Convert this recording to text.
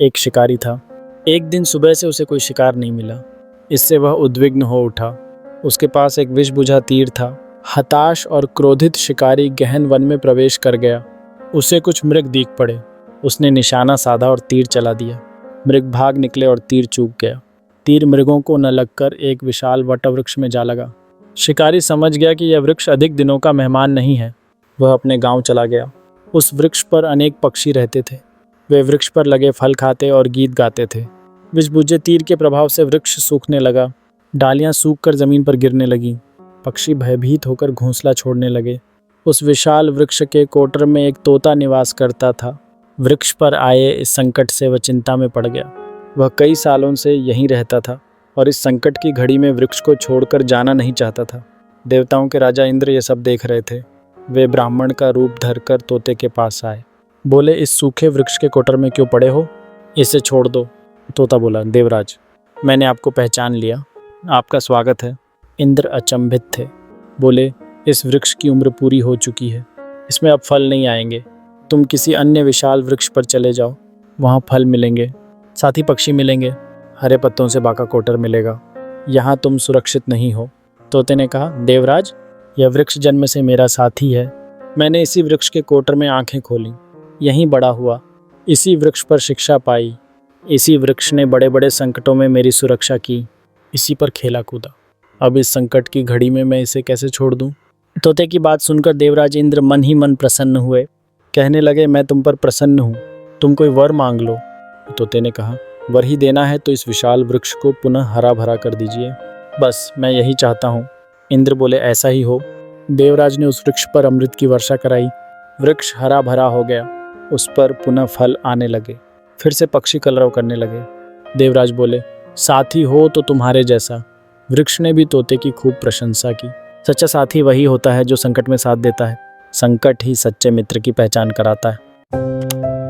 एक शिकारी था। एक दिन सुबह से उसे कोई शिकार नहीं मिला। इससे वह उद्विग्न हो उठा। उसके पास एक विष बुझा तीर था। हताश और क्रोधित शिकारी गहन वन में प्रवेश कर गया। उसे कुछ मृग दिख पड़े। उसने निशाना साधा और तीर चला दिया। मृग भाग निकले और तीर चूक गया। तीर मृगों को न लगकर एक विशाल वटवृक्ष में जा लगा। शिकारी समझ गया कि यह वृक्ष अधिक दिनों का मेहमान नहीं है। वह अपने गांव चला गया। उस वृक्ष पर अनेक पक्षी रहते थे। वे वृक्ष पर लगे फल खाते और गीत गाते थे। विष बुझे तीर के प्रभाव से वृक्ष सूखने लगा। डालियां सूखकर जमीन पर गिरने लगीं। पक्षी भयभीत होकर घोंसला छोड़ने लगे। उस विशाल वृक्ष के कोटर में एक तोता निवास करता था। वृक्ष पर आए इस संकट से वह चिंता में पड़ गया। वह कई सालों से यहीं रहता था और इस संकट की घड़ी में वृक्ष को छोड़कर जाना नहीं चाहता था। देवताओं के राजा इंद्र ये सब देख रहे थे। वे ब्राह्मण का रूप धरकर तोते के पास आए। बोले, इस सूखे वृक्ष के कोटर में क्यों पड़े हो? इसे छोड़ दो। तोता बोला, देवराज, मैंने आपको पहचान लिया। आपका स्वागत है। इंद्र अचंभित थे। बोले, इस वृक्ष की उम्र पूरी हो चुकी है। इसमें अब फल नहीं आएंगे। तुम किसी अन्य विशाल वृक्ष पर चले जाओ। वहाँ फल मिलेंगे, साथ ही पक्षी मिलेंगे, हरे पत्तों से बाका कोटर मिलेगा। यहाँ तुम सुरक्षित नहीं हो। तोते ने कहा, देवराज, यह वृक्ष जन्म से मेरा साथी है। मैंने इसी वृक्ष के कोटर में आंखें खोली, यहीं बड़ा हुआ, इसी वृक्ष पर शिक्षा पाई। इसी वृक्ष ने बड़े बड़े संकटों में मेरी सुरक्षा की। इसी पर खेला कूदा। अब इस संकट की घड़ी में मैं इसे कैसे छोड़ दूं? तोते की बात सुनकर देवराज इंद्र मन ही मन प्रसन्न हुए। कहने लगे, मैं तुम पर प्रसन्न हूँ। तुम कोई वर मांग लो। तोते ने कहा, वर ही देना है तो इस विशाल वृक्ष को पुनः हरा भरा कर दीजिए। बस मैं यही चाहता हूँ। इंद्र बोले, ऐसा ही हो। देवराज ने उस वृक्ष पर अमृत की वर्षा कराई। वृक्ष हरा भरा हो गया। उस पर पुनः फल आने लगे। फिर से पक्षी कलरव करने लगे। देवराज बोले, साथी हो तो तुम्हारे जैसा। वृक्ष ने भी तोते की खूब प्रशंसा की। सच्चा साथी वही होता है जो संकट में साथ देता है। संकट ही सच्चे मित्र की पहचान कराता है।